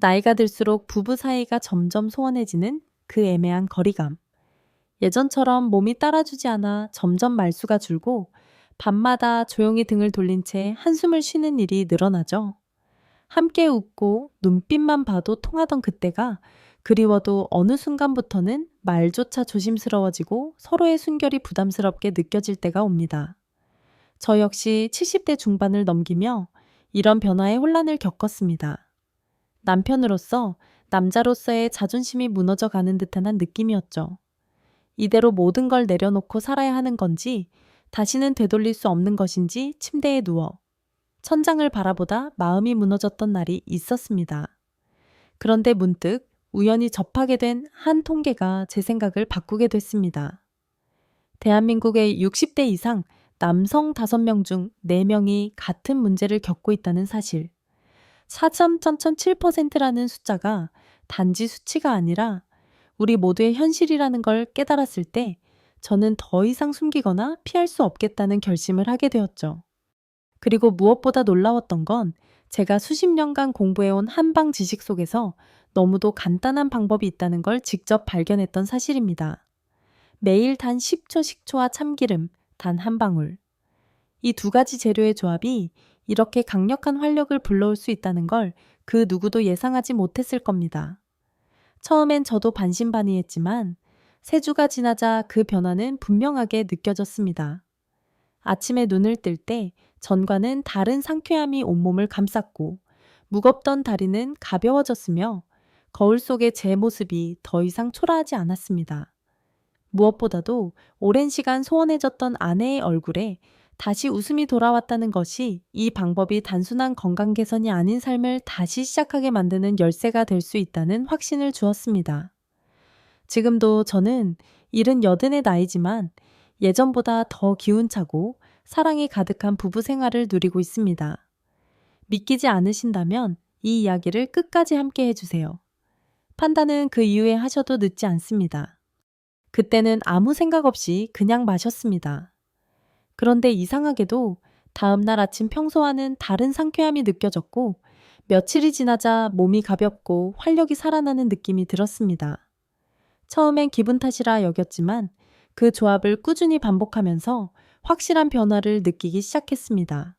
나이가 들수록 부부 사이가 점점 소원해지는 그 애매한 거리감. 예전처럼 몸이 따라주지 않아 점점 말수가 줄고 밤마다 조용히 등을 돌린 채 한숨을 쉬는 일이 늘어나죠. 함께 웃고 눈빛만 봐도 통하던 그때가 그리워도 어느 순간부터는 말조차 조심스러워지고 서로의 순결이 부담스럽게 느껴질 때가 옵니다. 저 역시 70대 중반을 넘기며 이런 변화의 혼란을 겪었습니다. 남편으로서 남자로서의 자존심이 무너져 가는 듯한 한 느낌이었죠. 이대로 모든 걸 내려놓고 살아야 하는 건지, 다시는 되돌릴 수 없는 것인지 침대에 누워 천장을 바라보다 마음이 무너졌던 날이 있었습니다. 그런데 문득 우연히 접하게 된 한 통계가 제 생각을 바꾸게 됐습니다. 대한민국의 60대 이상 남성 5명 중 4명이 같은 문제를 겪고 있다는 사실. 4.7%라는 숫자가 단지 수치가 아니라 우리 모두의 현실이라는 걸 깨달았을 때 저는 더 이상 숨기거나 피할 수 없겠다는 결심을 하게 되었죠. 그리고 무엇보다 놀라웠던 건 제가 수십 년간 공부해온 한방 지식 속에서 너무도 간단한 방법이 있다는 걸 직접 발견했던 사실입니다. 매일 단 10초 식초와 참기름, 단 한 방울. 이 두 가지 재료의 조합이 이렇게 강력한 활력을 불러올 수 있다는 걸 그 누구도 예상하지 못했을 겁니다. 처음엔 저도 반신반의했지만 세 주가 지나자 그 변화는 분명하게 느껴졌습니다. 아침에 눈을 뜰 때 전과는 다른 상쾌함이 온몸을 감쌌고 무겁던 다리는 가벼워졌으며 거울 속의 제 모습이 더 이상 초라하지 않았습니다. 무엇보다도 오랜 시간 소원해졌던 아내의 얼굴에 다시 웃음이 돌아왔다는 것이 이 방법이 단순한 건강 개선이 아닌 삶을 다시 시작하게 만드는 열쇠가 될 수 있다는 확신을 주었습니다. 지금도 저는 78의 나이지만 예전보다 더 기운차고 사랑이 가득한 부부 생활을 누리고 있습니다. 믿기지 않으신다면 이 이야기를 끝까지 함께 해주세요. 판단은 그 이후에 하셔도 늦지 않습니다. 그때는 아무 생각 없이 그냥 마셨습니다. 그런데 이상하게도 다음날 아침 평소와는 다른 상쾌함이 느껴졌고 며칠이 지나자 몸이 가볍고 활력이 살아나는 느낌이 들었습니다. 처음엔 기분 탓이라 여겼지만 그 조합을 꾸준히 반복하면서 확실한 변화를 느끼기 시작했습니다.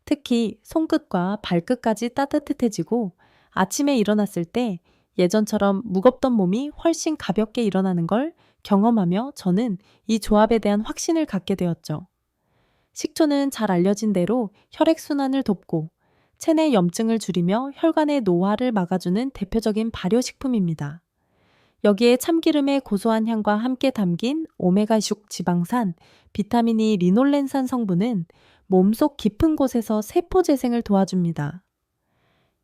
특히 손끝과 발끝까지 따뜻해지고 아침에 일어났을 때 예전처럼 무겁던 몸이 훨씬 가볍게 일어나는 걸 경험하며 저는 이 조합에 대한 확신을 갖게 되었죠. 식초는 잘 알려진 대로 혈액순환을 돕고 체내 염증을 줄이며 혈관의 노화를 막아주는 대표적인 발효식품입니다. 여기에 참기름의 고소한 향과 함께 담긴 오메가6 지방산, 비타민 E 리놀렌산 성분은 몸속 깊은 곳에서 세포 재생을 도와줍니다.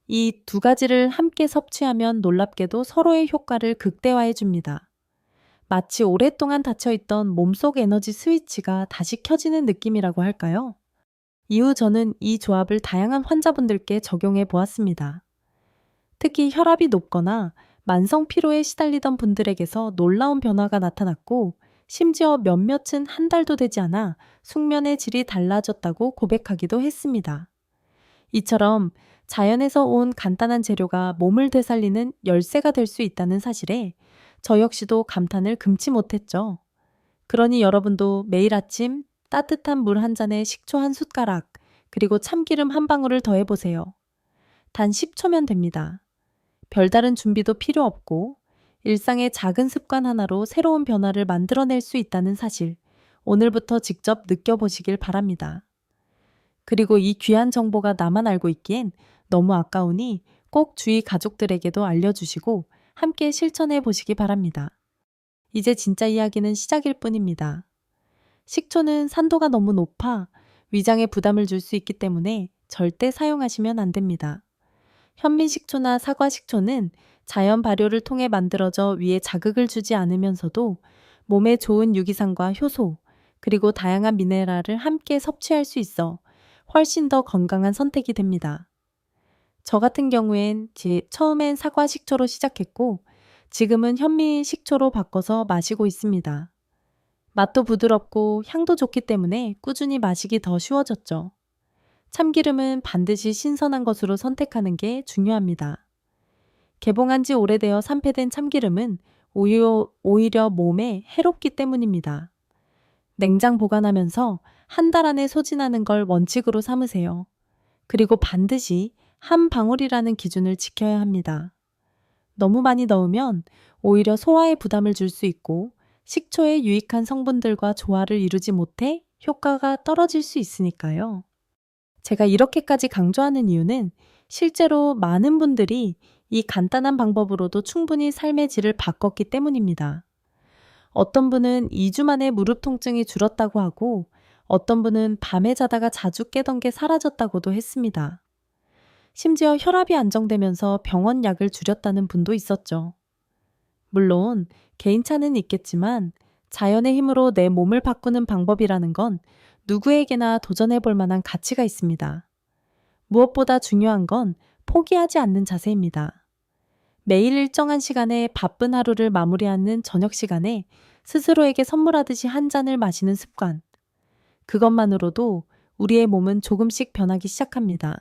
이 두 가지를 함께 섭취하면 놀랍게도 서로의 효과를 극대화해 줍니다. 마치 오랫동안 닫혀있던 몸속 에너지 스위치가 다시 켜지는 느낌이라고 할까요? 이후 저는 이 조합을 다양한 환자분들께 적용해 보았습니다. 특히 혈압이 높거나 만성 피로에 시달리던 분들에게서 놀라운 변화가 나타났고 심지어 몇몇은 한 달도 되지 않아 숙면의 질이 달라졌다고 고백하기도 했습니다. 이처럼 자연에서 온 간단한 재료가 몸을 되살리는 열쇠가 될 수 있다는 사실에 저 역시도 감탄을 금치 못했죠. 그러니 여러분도 매일 아침 따뜻한 물 한 잔에 식초 한 숟가락, 그리고 참기름 한 방울을 더해보세요. 단 10초면 됩니다. 별다른 준비도 필요 없고 일상의 작은 습관 하나로 새로운 변화를 만들어낼 수 있다는 사실, 오늘부터 직접 느껴보시길 바랍니다. 그리고 이 귀한 정보가 나만 알고 있기엔 너무 아까우니 꼭 주위 가족들에게도 알려주시고 함께 실천해 보시기 바랍니다. 이제 진짜 이야기는 시작일 뿐입니다. 식초는 산도가 너무 높아 위장에 부담을 줄 수 있기 때문에 절대 사용하시면 안 됩니다. 현미식초나 사과식초는 자연 발효를 통해 만들어져 위에 자극을 주지 않으면서도 몸에 좋은 유기산과 효소, 그리고 다양한 미네랄을 함께 섭취할 수 있어 훨씬 더 건강한 선택이 됩니다. 저 같은 경우엔 처음엔 사과식초로 시작했고 지금은 현미식초로 바꿔서 마시고 있습니다. 맛도 부드럽고 향도 좋기 때문에 꾸준히 마시기 더 쉬워졌죠. 참기름은 반드시 신선한 것으로 선택하는 게 중요합니다. 개봉한 지 오래되어 산패된 참기름은 오히려 몸에 해롭기 때문입니다. 냉장 보관하면서 한 달 안에 소진하는 걸 원칙으로 삼으세요. 그리고 반드시 한 방울이라는 기준을 지켜야 합니다. 너무 많이 넣으면 오히려 소화에 부담을 줄 수 있고 식초의 유익한 성분들과 조화를 이루지 못해 효과가 떨어질 수 있으니까요. 제가 이렇게까지 강조하는 이유는 실제로 많은 분들이 이 간단한 방법으로도 충분히 삶의 질을 바꿨기 때문입니다. 어떤 분은 2주 만에 무릎 통증이 줄었다고 하고 어떤 분은 밤에 자다가 자주 깨던 게 사라졌다고도 했습니다. 심지어 혈압이 안정되면서 병원 약을 줄였다는 분도 있었죠. 물론 개인차는 있겠지만 자연의 힘으로 내 몸을 바꾸는 방법이라는 건 누구에게나 도전해 볼 만한 가치가 있습니다. 무엇보다 중요한 건 포기하지 않는 자세입니다. 매일 일정한 시간에 바쁜 하루를 마무리하는 저녁 시간에 스스로에게 선물하듯이 한 잔을 마시는 습관. 그것만으로도 우리의 몸은 조금씩 변하기 시작합니다.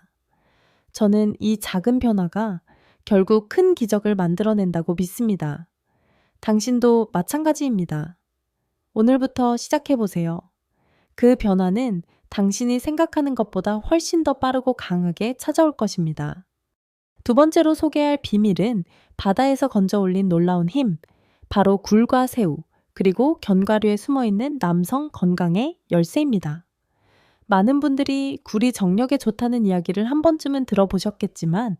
저는 이 작은 변화가 결국 큰 기적을 만들어낸다고 믿습니다. 당신도 마찬가지입니다. 오늘부터 시작해보세요. 그 변화는 당신이 생각하는 것보다 훨씬 더 빠르고 강하게 찾아올 것입니다. 두 번째로 소개할 비밀은 바다에서 건져 올린 놀라운 힘, 바로 굴과 새우, 그리고 견과류에 숨어있는 남성 건강의 열쇠입니다. 많은 분들이 굴이 정력에 좋다는 이야기를 한 번쯤은 들어보셨겠지만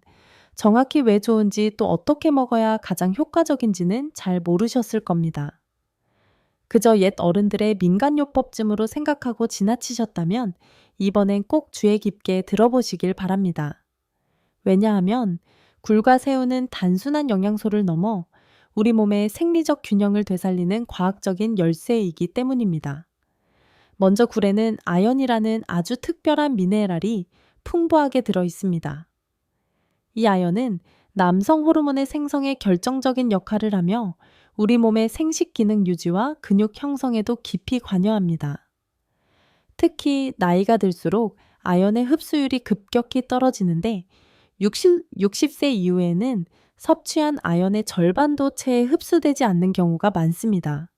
정확히 왜 좋은지 또 어떻게 먹어야 가장 효과적인지는 잘 모르셨을 겁니다. 그저 옛 어른들의 민간요법쯤으로 생각하고 지나치셨다면 이번엔 꼭 주의 깊게 들어보시길 바랍니다. 왜냐하면 굴과 새우는 단순한 영양소를 넘어 우리 몸의 생리적 균형을 되살리는 과학적인 열쇠이기 때문입니다. 먼저 굴에는 아연이라는 아주 특별한 미네랄이 풍부하게 들어 있습니다. 이 아연은 남성 호르몬의 생성에 결정적인 역할을 하며 우리 몸의 생식 기능 유지와 근육 형성에도 깊이 관여합니다. 특히 나이가 들수록 아연의 흡수율이 급격히 떨어지는데 60세 이후에는 섭취한 아연의 절반도 채 흡수되지 않는 경우가 많습니다.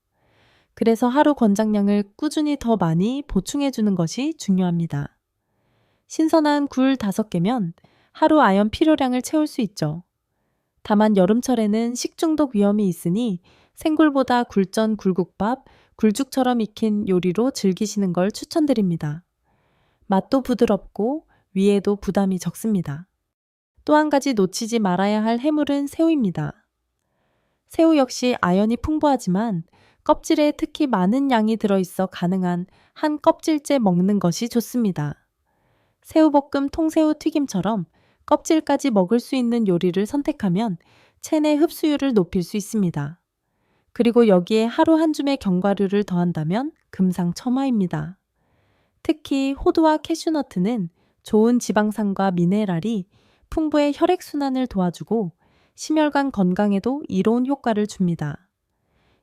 그래서 하루 권장량을 꾸준히 더 많이 보충해 주는 것이 중요합니다. 신선한 굴 5개면 하루 아연 필요량을 채울 수 있죠. 다만 여름철에는 식중독 위험이 있으니 생굴보다 굴전 굴국밥, 굴죽처럼 익힌 요리로 즐기시는 걸 추천드립니다. 맛도 부드럽고 위에도 부담이 적습니다. 또 한 가지 놓치지 말아야 할 해물은 새우입니다. 새우 역시 아연이 풍부하지만 껍질에 특히 많은 양이 들어있어 가능한 한 껍질째 먹는 것이 좋습니다. 새우볶음 통새우 튀김처럼 껍질까지 먹을 수 있는 요리를 선택하면 체내 흡수율을 높일 수 있습니다. 그리고 여기에 하루 한 줌의 견과류를 더한다면 금상첨화입니다. 특히 호두와 캐슈너트는 좋은 지방산과 미네랄이 풍부의 혈액순환을 도와주고 심혈관 건강에도 이로운 효과를 줍니다.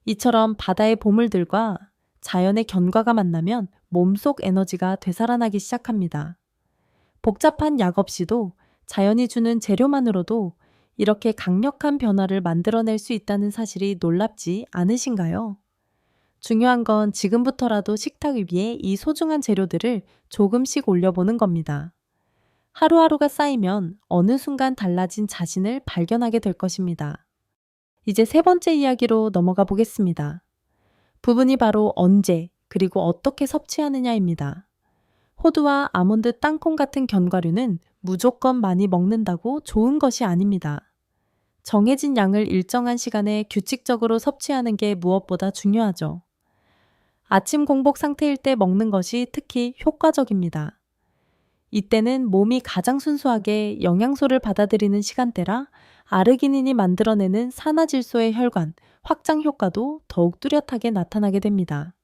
이처럼 바다의 보물들과 자연의 견과가 만나면 몸속 에너지가 되살아나기 시작합니다. 복잡한 약 없이도 자연이 주는 재료만으로도 이렇게 강력한 변화를 만들어낼 수 있다는 사실이 놀랍지 않으신가요? 중요한 건 지금부터라도 식탁 위에 이 소중한 재료들을 조금씩 올려보는 겁니다. 하루하루가 쌓이면 어느 순간 달라진 자신을 발견하게 될 것입니다. 이제 세 번째 이야기로 넘어가 보겠습니다. 부분이 바로 언제 그리고 어떻게 섭취하느냐입니다. 호두와 아몬드, 땅콩 같은 견과류는 무조건 많이 먹는다고 좋은 것이 아닙니다. 정해진 양을 일정한 시간에 규칙적으로 섭취하는 게 무엇보다 중요하죠. 아침 공복 상태일 때 먹는 것이 특히 효과적입니다. 이때는 몸이 가장 순수하게 영양소를 받아들이는 시간대라 아르기닌이 만들어내는 산화질소의 혈관, 확장 효과도 더욱 뚜렷하게 나타나게 됩니다.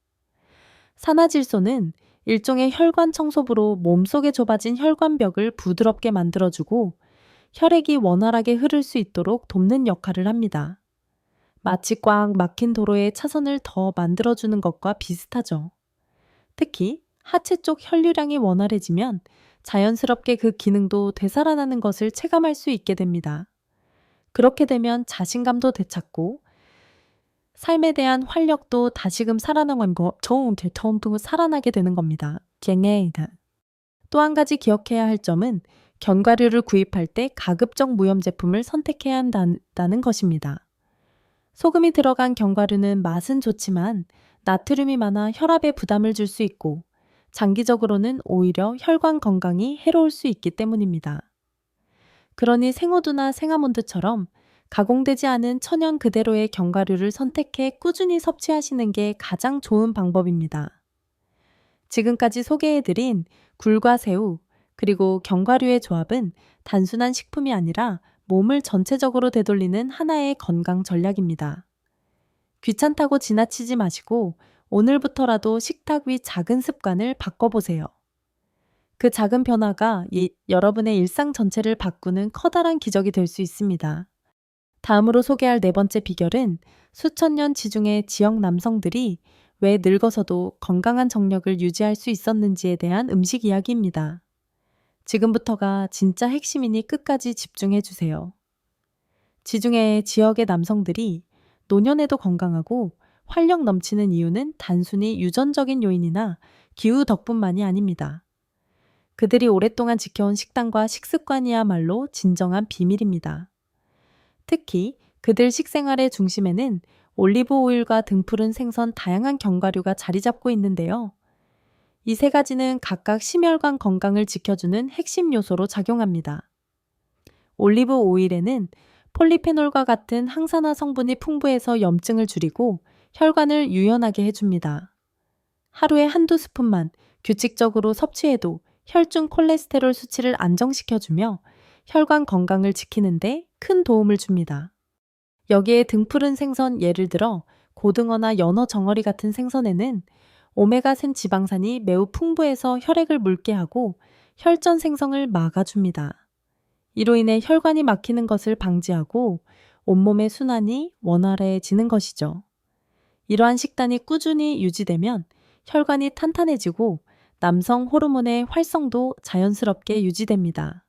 산화질소는 일종의 혈관 청소부로 몸속에 좁아진 혈관벽을 부드럽게 만들어주고 혈액이 원활하게 흐를 수 있도록 돕는 역할을 합니다. 마치 꽉 막힌 도로에 차선을 더 만들어주는 것과 비슷하죠. 특히 하체 쪽 혈류량이 원활해지면 자연스럽게 그 기능도 되살아나는 것을 체감할 수 있게 됩니다. 그렇게 되면 자신감도 되찾고 삶에 대한 활력도 다시금 살아나게 되는 겁니다. 또 한 가지 기억해야 할 점은 견과류를 구입할 때 가급적 무염 제품을 선택해야 한다는 것입니다. 소금이 들어간 견과류는 맛은 좋지만 나트륨이 많아 혈압에 부담을 줄 수 있고 장기적으로는 오히려 혈관 건강이 해로울 수 있기 때문입니다. 그러니 생호두나 생아몬드처럼 가공되지 않은 천연 그대로의 견과류를 선택해 꾸준히 섭취하시는 게 가장 좋은 방법입니다. 지금까지 소개해드린 굴과 새우, 그리고 견과류의 조합은 단순한 식품이 아니라 몸을 전체적으로 되돌리는 하나의 건강 전략입니다. 귀찮다고 지나치지 마시고 오늘부터라도 식탁 위 작은 습관을 바꿔보세요. 그 작은 변화가 여러분의 일상 전체를 바꾸는 커다란 기적이 될 수 있습니다. 다음으로 소개할 네 번째 비결은 수천 년 지중해 지역 남성들이 왜 늙어서도 건강한 정력을 유지할 수 있었는지에 대한 음식 이야기입니다. 지금부터가 진짜 핵심이니 끝까지 집중해 주세요. 지중해 지역의 남성들이 노년에도 건강하고 활력 넘치는 이유는 단순히 유전적인 요인이나 기후 덕분만이 아닙니다. 그들이 오랫동안 지켜온 식단과 식습관이야말로 진정한 비밀입니다. 특히 그들 식생활의 중심에는 올리브 오일과 등푸른 생선 다양한 견과류가 자리 잡고 있는데요. 이 세 가지는 각각 심혈관 건강을 지켜주는 핵심 요소로 작용합니다. 올리브 오일에는 폴리페놀과 같은 항산화 성분이 풍부해서 염증을 줄이고 혈관을 유연하게 해줍니다. 하루에 한두 스푼만 규칙적으로 섭취해도 혈중 콜레스테롤 수치를 안정시켜주며 혈관 건강을 지키는데 큰 도움을 줍니다. 여기에 등푸른 생선 예를 들어 고등어나 연어 정어리 같은 생선에는 오메가3 지방산이 매우 풍부해서 혈액을 묽게 하고 혈전 생성을 막아줍니다. 이로 인해 혈관이 막히는 것을 방지하고 온몸의 순환이 원활해지는 것이죠. 이러한 식단이 꾸준히 유지되면 혈관이 탄탄해지고 남성 호르몬의 활성도 자연스럽게 유지됩니다.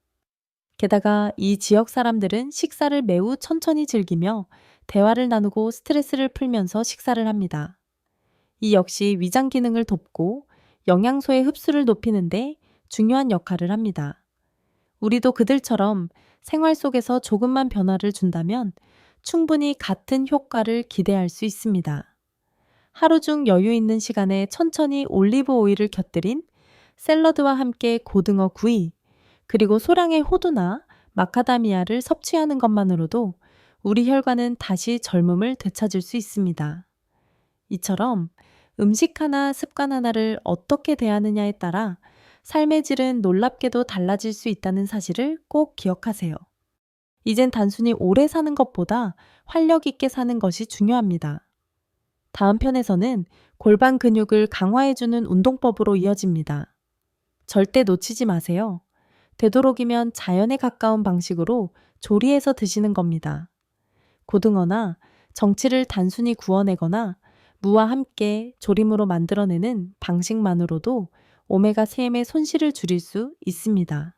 게다가 이 지역 사람들은 식사를 매우 천천히 즐기며 대화를 나누고 스트레스를 풀면서 식사를 합니다. 이 역시 위장 기능을 돕고 영양소의 흡수를 높이는데 중요한 역할을 합니다. 우리도 그들처럼 생활 속에서 조금만 변화를 준다면 충분히 같은 효과를 기대할 수 있습니다. 하루 중 여유 있는 시간에 천천히 올리브 오일을 곁들인 샐러드와 함께 고등어 구이, 그리고 소량의 호두나 마카다미아를 섭취하는 것만으로도 우리 혈관은 다시 젊음을 되찾을 수 있습니다. 이처럼 음식 하나, 습관 하나를 어떻게 대하느냐에 따라 삶의 질은 놀랍게도 달라질 수 있다는 사실을 꼭 기억하세요. 이젠 단순히 오래 사는 것보다 활력 있게 사는 것이 중요합니다. 다음 편에서는 골반 근육을 강화해주는 운동법으로 이어집니다. 절대 놓치지 마세요. 되도록이면 자연에 가까운 방식으로 조리해서 드시는 겁니다. 고등어나 정치를 단순히 구워내거나 무와 함께 조림으로 만들어내는 방식만으로도 오메가3의 손실을 줄일 수 있습니다.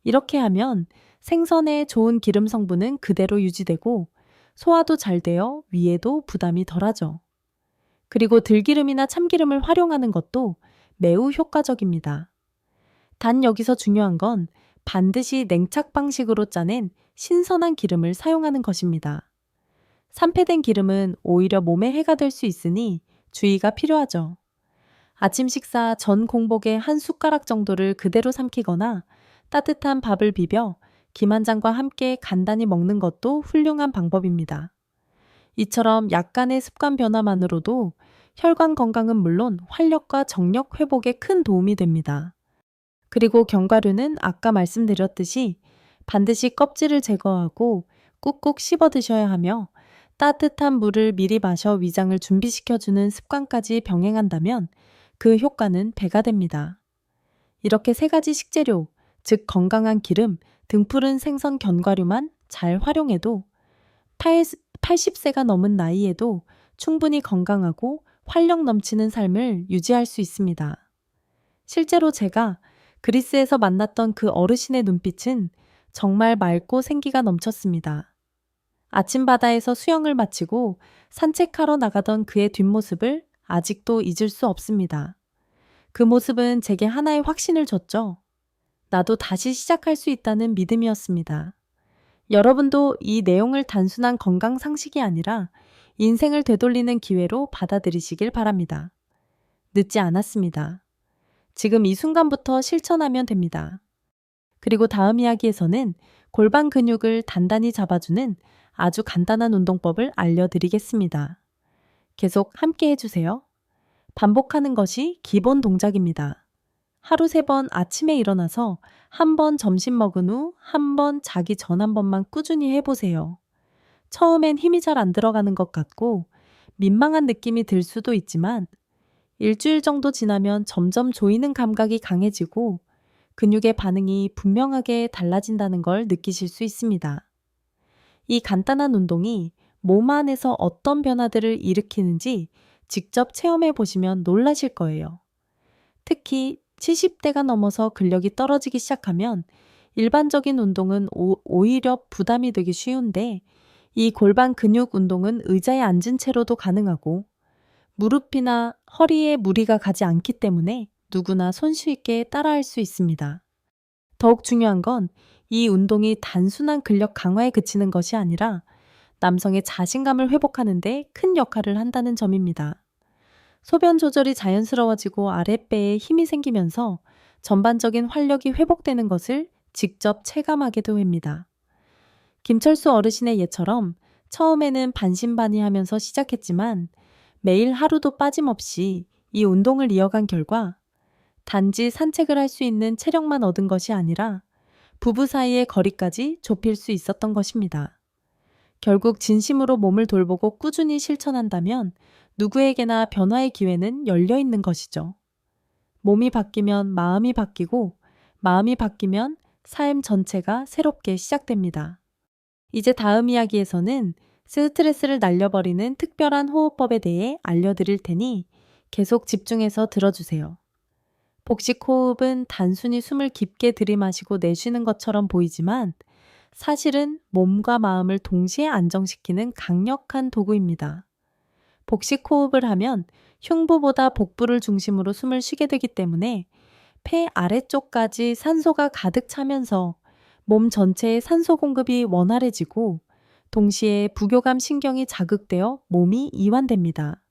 이렇게 하면 생선의 좋은 기름 성분은 그대로 유지되고 소화도 잘 되어 위에도 부담이 덜하죠. 그리고 들기름이나 참기름을 활용하는 것도 매우 효과적입니다. 단 여기서 중요한 건 반드시 냉착 방식으로 짜낸 신선한 기름을 사용하는 것입니다. 산패된 기름은 오히려 몸에 해가 될 수 있으니 주의가 필요하죠. 아침 식사 전 공복에 한 숟가락 정도를 그대로 삼키거나 따뜻한 밥을 비벼 김 한 잔과 함께 간단히 먹는 것도 훌륭한 방법입니다. 이처럼 약간의 습관 변화만으로도 혈관 건강은 물론 활력과 정력 회복에 큰 도움이 됩니다. 그리고 견과류는 아까 말씀드렸듯이 반드시 껍질을 제거하고 꾹꾹 씹어 드셔야 하며 따뜻한 물을 미리 마셔 위장을 준비시켜주는 습관까지 병행한다면 그 효과는 배가 됩니다. 이렇게 세 가지 식재료, 즉 건강한 기름, 등푸른 생선 견과류만 잘 활용해도 80세가 넘은 나이에도 충분히 건강하고 활력 넘치는 삶을 유지할 수 있습니다. 실제로 제가 그리스에서 만났던 그 어르신의 눈빛은 정말 맑고 생기가 넘쳤습니다. 아침 바다에서 수영을 마치고 산책하러 나가던 그의 뒷모습을 아직도 잊을 수 없습니다. 그 모습은 제게 하나의 확신을 줬죠. 나도 다시 시작할 수 있다는 믿음이었습니다. 여러분도 이 내용을 단순한 건강 상식이 아니라 인생을 되돌리는 기회로 받아들이시길 바랍니다. 늦지 않았습니다. 지금 이 순간부터 실천하면 됩니다. 그리고 다음 이야기에서는 골반 근육을 단단히 잡아주는 아주 간단한 운동법을 알려드리겠습니다. 계속 함께 해주세요. 반복하는 것이 기본 동작입니다. 하루 3번 아침에 일어나서 한 번 점심 먹은 후 한 번 자기 전 한 번만 꾸준히 해보세요. 처음엔 힘이 잘 안 들어가는 것 같고 민망한 느낌이 들 수도 있지만 일주일 정도 지나면 점점 조이는 감각이 강해지고 근육의 반응이 분명하게 달라진다는 걸 느끼실 수 있습니다. 이 간단한 운동이 몸 안에서 어떤 변화들을 일으키는지 직접 체험해 보시면 놀라실 거예요. 특히 70대가 넘어서 근력이 떨어지기 시작하면 일반적인 운동은 오히려 부담이 되기 쉬운데 이 골반 근육 운동은 의자에 앉은 채로도 가능하고 무릎이나 허리에 무리가 가지 않기 때문에 누구나 손쉽게 따라할 수 있습니다. 더욱 중요한 건 이 운동이 단순한 근력 강화에 그치는 것이 아니라 남성의 자신감을 회복하는 데 큰 역할을 한다는 점입니다. 소변 조절이 자연스러워지고 아랫배에 힘이 생기면서 전반적인 활력이 회복되는 것을 직접 체감하게도 합니다. 김철수 어르신의 예처럼 처음에는 반신반의하면서 시작했지만 매일 하루도 빠짐없이 이 운동을 이어간 결과 단지 산책을 할 수 있는 체력만 얻은 것이 아니라 부부 사이의 거리까지 좁힐 수 있었던 것입니다. 결국 진심으로 몸을 돌보고 꾸준히 실천한다면 누구에게나 변화의 기회는 열려 있는 것이죠. 몸이 바뀌면 마음이 바뀌고 마음이 바뀌면 삶 전체가 새롭게 시작됩니다. 이제 다음 이야기에서는 스트레스를 날려버리는 특별한 호흡법에 대해 알려드릴 테니 계속 집중해서 들어주세요. 복식 호흡은 단순히 숨을 깊게 들이마시고 내쉬는 것처럼 보이지만 사실은 몸과 마음을 동시에 안정시키는 강력한 도구입니다. 복식 호흡을 하면 흉부보다 복부를 중심으로 숨을 쉬게 되기 때문에 폐 아래쪽까지 산소가 가득 차면서 몸 전체의 산소 공급이 원활해지고 동시에 부교감 신경이 자극되어 몸이 이완됩니다.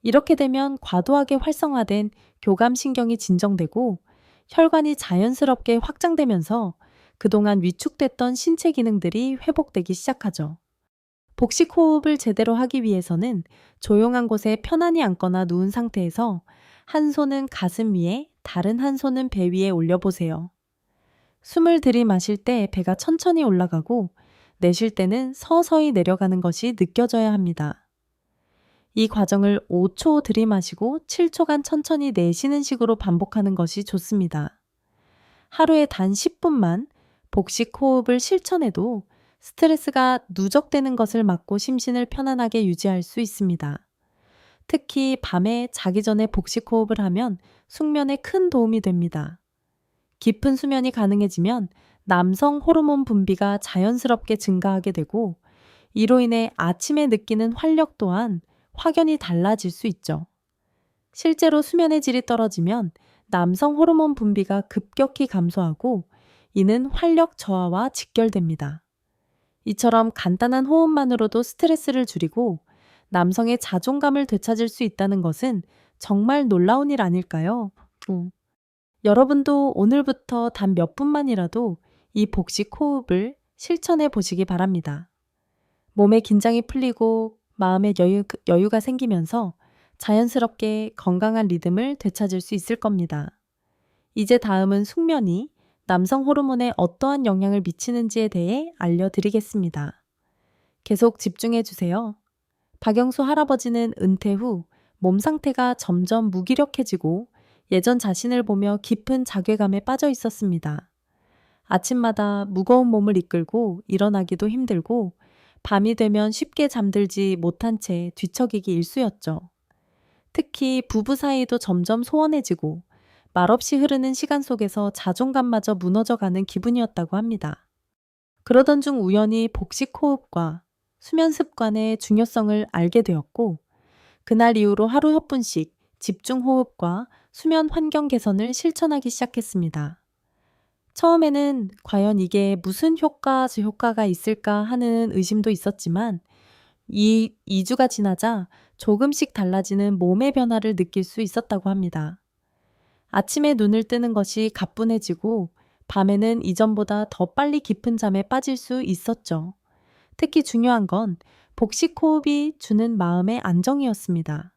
이렇게 되면 과도하게 활성화된 교감신경이 진정되고 혈관이 자연스럽게 확장되면서 그동안 위축됐던 신체 기능들이 회복되기 시작하죠. 복식 호흡을 제대로 하기 위해서는 조용한 곳에 편안히 앉거나 누운 상태에서 한 손은 가슴 위에, 다른 한 손은 배 위에 올려보세요. 숨을 들이마실 때 배가 천천히 올라가고 내쉴 때는 서서히 내려가는 것이 느껴져야 합니다. 이 과정을 5초 들이마시고 7초간 천천히 내쉬는 식으로 반복하는 것이 좋습니다. 하루에 단 10분만 복식 호흡을 실천해도 스트레스가 누적되는 것을 막고 심신을 편안하게 유지할 수 있습니다. 특히 밤에 자기 전에 복식 호흡을 하면 숙면에 큰 도움이 됩니다. 깊은 수면이 가능해지면 남성 호르몬 분비가 자연스럽게 증가하게 되고 이로 인해 아침에 느끼는 활력 또한 확연히 달라질 수 있죠. 실제로 수면의 질이 떨어지면 남성 호르몬 분비가 급격히 감소하고 이는 활력 저하와 직결됩니다. 이처럼 간단한 호흡만으로도 스트레스를 줄이고 남성의 자존감을 되찾을 수 있다는 것은 정말 놀라운 일 아닐까요? 여러분도 오늘부터 단 몇 분만이라도 이 복식 호흡을 실천해 보시기 바랍니다. 몸의 긴장이 풀리고 마음의 여유가 생기면서 자연스럽게 건강한 리듬을 되찾을 수 있을 겁니다. 이제 다음은 숙면이 남성 호르몬에 어떠한 영향을 미치는지에 대해 알려드리겠습니다. 계속 집중해 주세요. 박영수 할아버지는 은퇴 후 몸 상태가 점점 무기력해지고 예전 자신을 보며 깊은 자괴감에 빠져 있었습니다. 아침마다 무거운 몸을 이끌고 일어나기도 힘들고 밤이 되면 쉽게 잠들지 못한 채 뒤척이기 일쑤였죠. 특히 부부 사이도 점점 소원해지고 말없이 흐르는 시간 속에서 자존감마저 무너져가는 기분이었다고 합니다. 그러던 중 우연히 복식 호흡과 수면 습관의 중요성을 알게 되었고, 그날 이후로 하루 몇 분씩 집중 호흡과 수면 환경 개선을 실천하기 시작했습니다. 처음에는 과연 이게 무슨 효과가 있을까 하는 의심도 있었지만, 이 2주가 지나자 조금씩 달라지는 몸의 변화를 느낄 수 있었다고 합니다. 아침에 눈을 뜨는 것이 가뿐해지고, 밤에는 이전보다 더 빨리 깊은 잠에 빠질 수 있었죠. 특히 중요한 건 복식 호흡이 주는 마음의 안정이었습니다.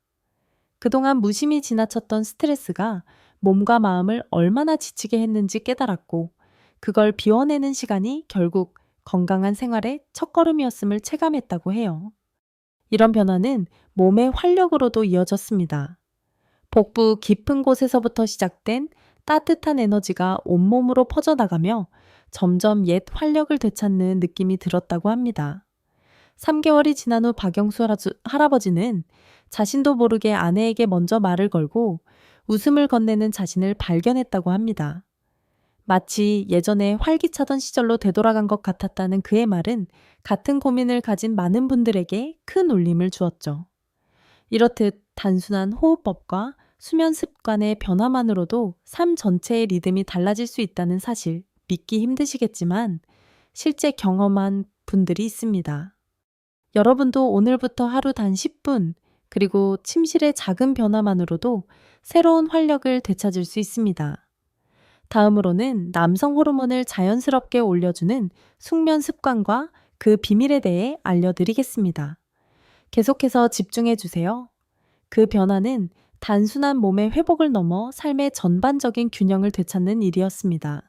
그동안 무심히 지나쳤던 스트레스가 몸과 마음을 얼마나 지치게 했는지 깨달았고, 그걸 비워내는 시간이 결국 건강한 생활의 첫걸음이었음을 체감했다고 해요. 이런 변화는 몸의 활력으로도 이어졌습니다. 복부 깊은 곳에서부터 시작된 따뜻한 에너지가 온몸으로 퍼져나가며 점점 옛 활력을 되찾는 느낌이 들었다고 합니다. 3개월이 지난 후 박영수 할아버지는 자신도 모르게 아내에게 먼저 말을 걸고 웃음을 건네는 자신을 발견했다고 합니다. 마치 예전에 활기차던 시절로 되돌아간 것 같았다는 그의 말은 같은 고민을 가진 많은 분들에게 큰 울림을 주었죠. 이렇듯 단순한 호흡법과 수면 습관의 변화만으로도 삶 전체의 리듬이 달라질 수 있다는 사실 믿기 힘드시겠지만 실제 경험한 분들이 있습니다. 여러분도 오늘부터 하루 단 10분, 그리고 침실의 작은 변화만으로도 새로운 활력을 되찾을 수 있습니다. 다음으로는 남성 호르몬을 자연스럽게 올려주는 숙면 습관과 그 비밀에 대해 알려드리겠습니다. 계속해서 집중해 주세요. 그 변화는 단순한 몸의 회복을 넘어 삶의 전반적인 균형을 되찾는 일이었습니다.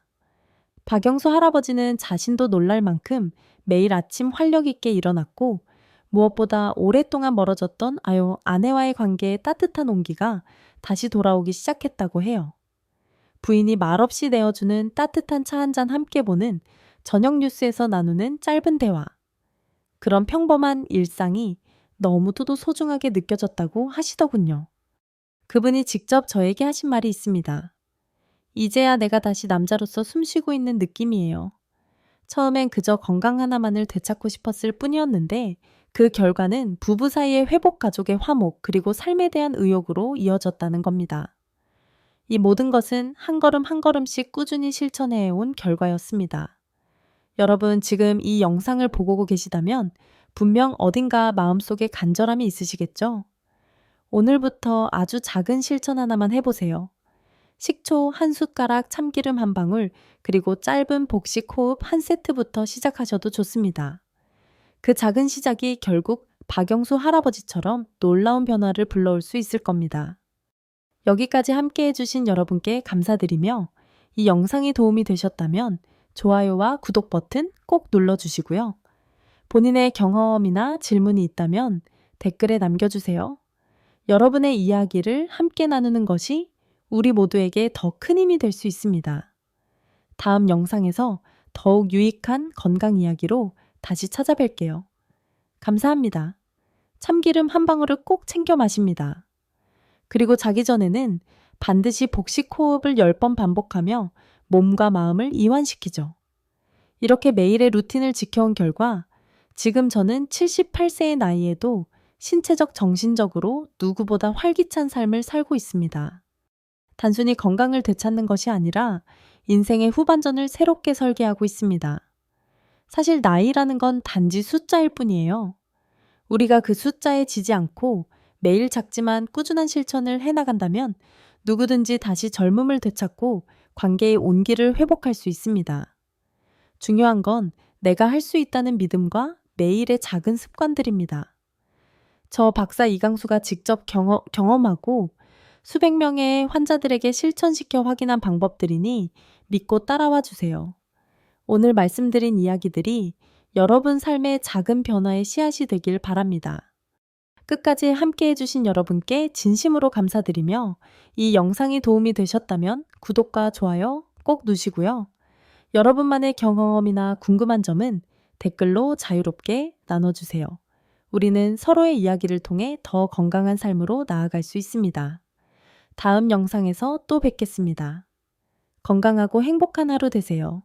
박영수 할아버지는 자신도 놀랄 만큼 매일 아침 활력 있게 일어났고, 무엇보다 오랫동안 멀어졌던 아내와의 관계의 따뜻한 온기가 다시 돌아오기 시작했다고 해요. 부인이 말없이 내어주는 따뜻한 차 한 잔 함께 보는 저녁 뉴스에서 나누는 짧은 대화. 그런 평범한 일상이 너무도 소중하게 느껴졌다고 하시더군요. 그분이 직접 저에게 하신 말이 있습니다. 이제야 내가 다시 남자로서 숨쉬고 있는 느낌이에요. 처음엔 그저 건강 하나만을 되찾고 싶었을 뿐이었는데 그 결과는 부부 사이의 회복 가족의 화목 그리고 삶에 대한 의욕으로 이어졌다는 겁니다. 이 모든 것은 한 걸음 한 걸음씩 꾸준히 실천해온 결과였습니다. 여러분 지금 이 영상을 보고 계시다면 분명 어딘가 마음속에 간절함이 있으시겠죠? 오늘부터 아주 작은 실천 하나만 해보세요. 식초 한 숟가락, 참기름 한 방울, 그리고 짧은 복식 호흡 한 세트부터 시작하셔도 좋습니다. 그 작은 시작이 결국 박영수 할아버지처럼 놀라운 변화를 불러올 수 있을 겁니다. 여기까지 함께 해주신 여러분께 감사드리며 이 영상이 도움이 되셨다면 좋아요와 구독 버튼 꼭 눌러주시고요. 본인의 경험이나 질문이 있다면 댓글에 남겨주세요. 여러분의 이야기를 함께 나누는 것이 우리 모두에게 더 큰 힘이 될 수 있습니다. 다음 영상에서 더욱 유익한 건강 이야기로 다시 찾아뵐게요. 감사합니다. 참기름 한 방울을 꼭 챙겨 마십니다. 그리고 자기 전에는 반드시 복식 호흡을 10번 반복하며 몸과 마음을 이완시키죠. 이렇게 매일의 루틴을 지켜온 결과 지금 저는 78세의 나이에도 신체적 정신적으로 누구보다 활기찬 삶을 살고 있습니다. 단순히 건강을 되찾는 것이 아니라 인생의 후반전을 새롭게 설계하고 있습니다. 사실 나이라는 건 단지 숫자일 뿐이에요. 우리가 그 숫자에 지지 않고 매일 작지만 꾸준한 실천을 해나간다면 누구든지 다시 젊음을 되찾고 관계의 온기를 회복할 수 있습니다. 중요한 건 내가 할 수 있다는 믿음과 매일의 작은 습관들입니다. 저 박사 이강수가 직접 경험하고 수백 명의 환자들에게 실천시켜 확인한 방법들이니 믿고 따라와 주세요. 오늘 말씀드린 이야기들이 여러분 삶의 작은 변화의 씨앗이 되길 바랍니다. 끝까지 함께 해주신 여러분께 진심으로 감사드리며 이 영상이 도움이 되셨다면 구독과 좋아요 꼭 누시고요. 여러분만의 경험이나 궁금한 점은 댓글로 자유롭게 나눠주세요. 우리는 서로의 이야기를 통해 더 건강한 삶으로 나아갈 수 있습니다. 다음 영상에서 또 뵙겠습니다. 건강하고 행복한 하루 되세요.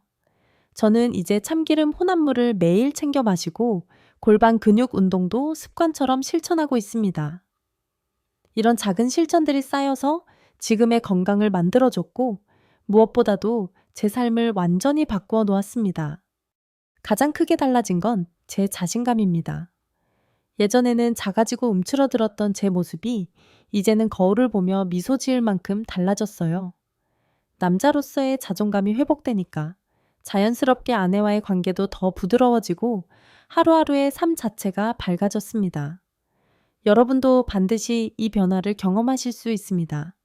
저는 이제 참기름 혼합물을 매일 챙겨 마시고 골반 근육 운동도 습관처럼 실천하고 있습니다. 이런 작은 실천들이 쌓여서 지금의 건강을 만들어줬고, 무엇보다도 제 삶을 완전히 바꾸어 놓았습니다. 가장 크게 달라진 건 제 자신감입니다. 예전에는 작아지고 움츠러들었던 제 모습이 이제는 거울을 보며 미소 지을 만큼 달라졌어요. 남자로서의 자존감이 회복되니까 자연스럽게 아내와의 관계도 더 부드러워지고 하루하루의 삶 자체가 밝아졌습니다. 여러분도 반드시 이 변화를 경험하실 수 있습니다.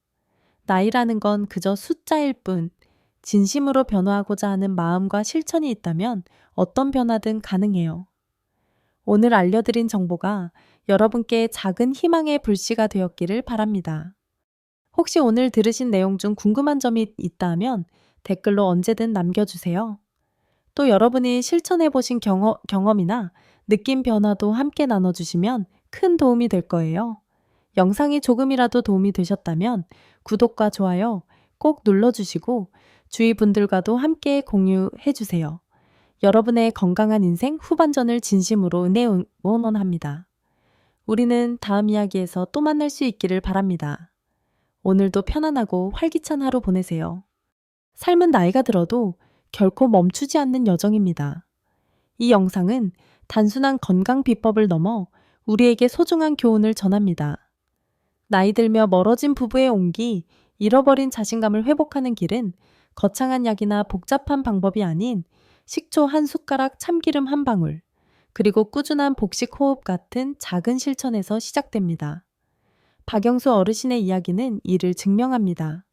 나이라는 건 그저 숫자일 뿐, 진심으로 변화하고자 하는 마음과 실천이 있다면 어떤 변화든 가능해요. 오늘 알려드린 정보가 여러분께 작은 희망의 불씨가 되었기를 바랍니다. 혹시 오늘 들으신 내용 중 궁금한 점이 있다면 댓글로 언제든 남겨주세요. 또 여러분이 실천해보신 경험이나 느낀 변화도 함께 나눠주시면 큰 도움이 될 거예요. 영상이 조금이라도 도움이 되셨다면 구독과 좋아요 꼭 눌러주시고 주위 분들과도 함께 공유해주세요. 여러분의 건강한 인생 후반전을 진심으로 응원합니다. 우리는 다음 이야기에서 또 만날 수 있기를 바랍니다. 오늘도 편안하고 활기찬 하루 보내세요. 삶은 나이가 들어도 결코 멈추지 않는 여정입니다. 이 영상은 단순한 건강 비법을 넘어 우리에게 소중한 교훈을 전합니다. 나이 들며 멀어진 부부의 온기, 잃어버린 자신감을 회복하는 길은 거창한 약이나 복잡한 방법이 아닌 식초 한 숟가락 참기름 한 방울, 그리고 꾸준한 복식 호흡 같은 작은 실천에서 시작됩니다. 박영수 어르신의 이야기는 이를 증명합니다.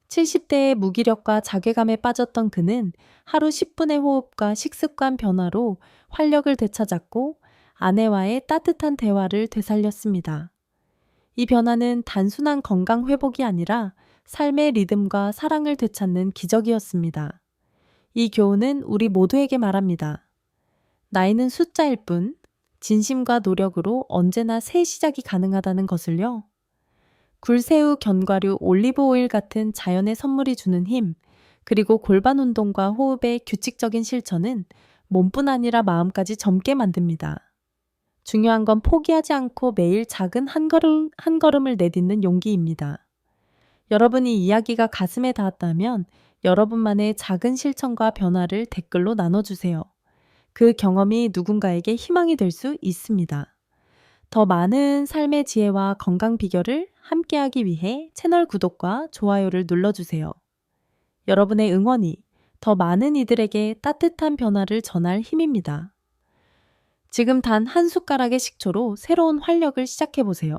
70대의 무기력과 자괴감에 빠졌던 그는 하루 10분의 호흡과 식습관 변화로 활력을 되찾았고 아내와의 따뜻한 대화를 되살렸습니다. 이 변화는 단순한 건강 회복이 아니라 삶의 리듬과 사랑을 되찾는 기적이었습니다. 이 교훈은 우리 모두에게 말합니다. 나이는 숫자일 뿐 진심과 노력으로 언제나 새 시작이 가능하다는 것을요. 굴새우, 견과류, 올리브 오일 같은 자연의 선물이 주는 힘, 그리고 골반 운동과 호흡의 규칙적인 실천은 몸뿐 아니라 마음까지 젊게 만듭니다. 중요한 건 포기하지 않고 매일 작은 한 걸음을 내딛는 용기입니다. 여러분이 이야기가 가슴에 닿았다면 여러분만의 작은 실천과 변화를 댓글로 나눠주세요. 그 경험이 누군가에게 희망이 될 수 있습니다. 더 많은 삶의 지혜와 건강 비결을 함께하기 위해 채널 구독과 좋아요를 눌러주세요. 여러분의 응원이 더 많은 이들에게 따뜻한 변화를 전할 힘입니다. 지금 단 한 숟가락의 식초로 새로운 활력을 시작해보세요.